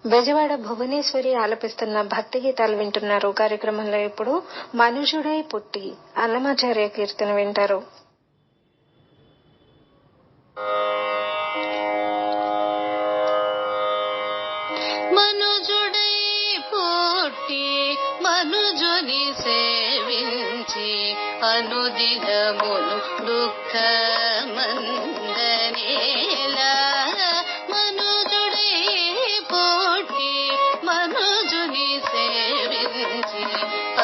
బెజవాడ భువనేశ్వరి ఆలపిస్తున్న భక్తి గీతాలు వింటున్నారు. కార్యక్రమంలో ఇప్పుడు మనుజుడై పుట్టి అన్నమాచార్య కీర్తన వింటారు. మనుజుడై పుట్టి మనుజుని సేవించి అనుదినమును దుఃఖమందనేలా. మనుజుడై పుట్టి మనుజుని సేవించి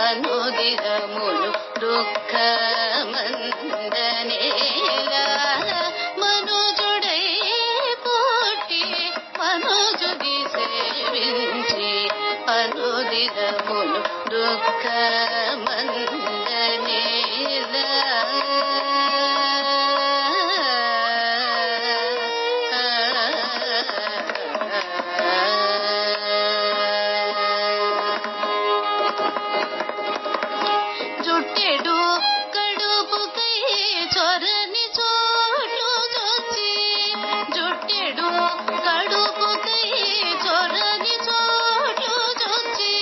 అనుదినమును దుఃఖమందనేలా. మనుజుడై పుట్టి మనుజుని సేవించి అనుదినమును దుఃఖమందనేలా. జుట్టెడు కడుపుకై చొరని చోటు చొచ్చి, జుట్టెడు కడుపుకై చొరని చోటు చొచ్చి,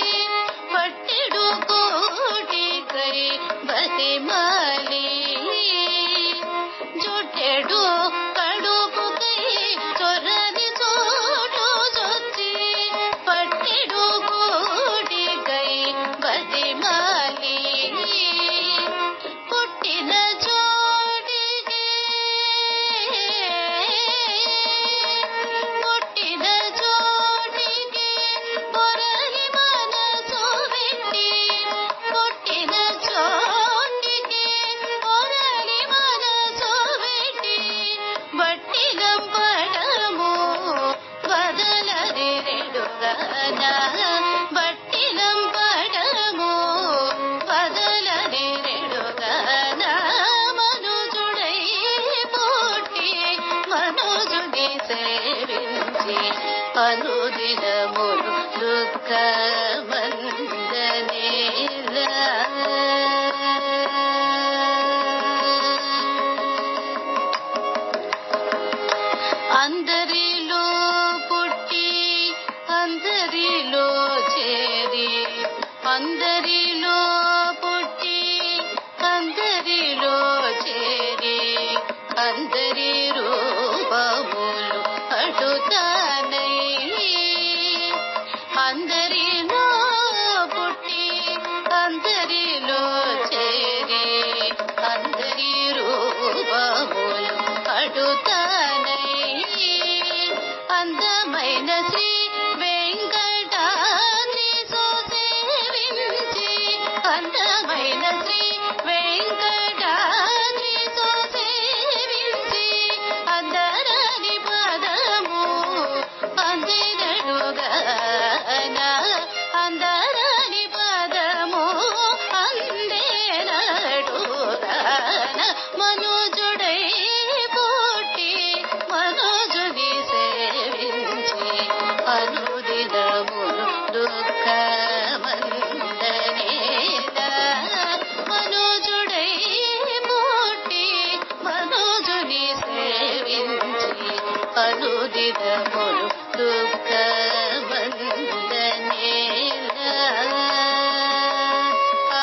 పట్టెడు కోటికై బతిమాలి. జుట్టెడు కడుపుకై చొరని చోటు చొచ్చి, పట్టెడు కోటికై బతిమాలి. పుట్టిన చోటికి పుట్టిన చోటికి పొరలి మనసు పెట్టి, పుట్టిన చోటికి పొరలి మనసు పెట్టి, బట్టిలం పడము బదలదిరెడుగానా. బట్టిలం పడము బదలదిరెడుగానా. మనుజుడై పుట్టి మనుజుని సేవించి అనుదినమును దుఃఖమందనేలా. అందరిలో పుట్టి అందరిలో చేరి, అందరిలో పుట్టి అందరిలో చేరి, అందరి రూపములు అడుతానై. అందరిలో పుట్టి అందరిలో చేరి, అందరి రూపములు అడుతానై. అందమైన శ్రీ వెంకటాద్రి సేవించి, అందమైన శ్రీ వెంకటాద్రి సేవించి, అందరని పదము అందేనడుగానా. అందరని పదము అందేనడుగానా. మనుజుడై పుట్టి మనుజుని సేవించి అనుదినమును దుఃఖమందనేలా. మనుజుడై పుట్టి మనుజుని సేవించి అనుదినమును దుఃఖమందనేలా. ఆ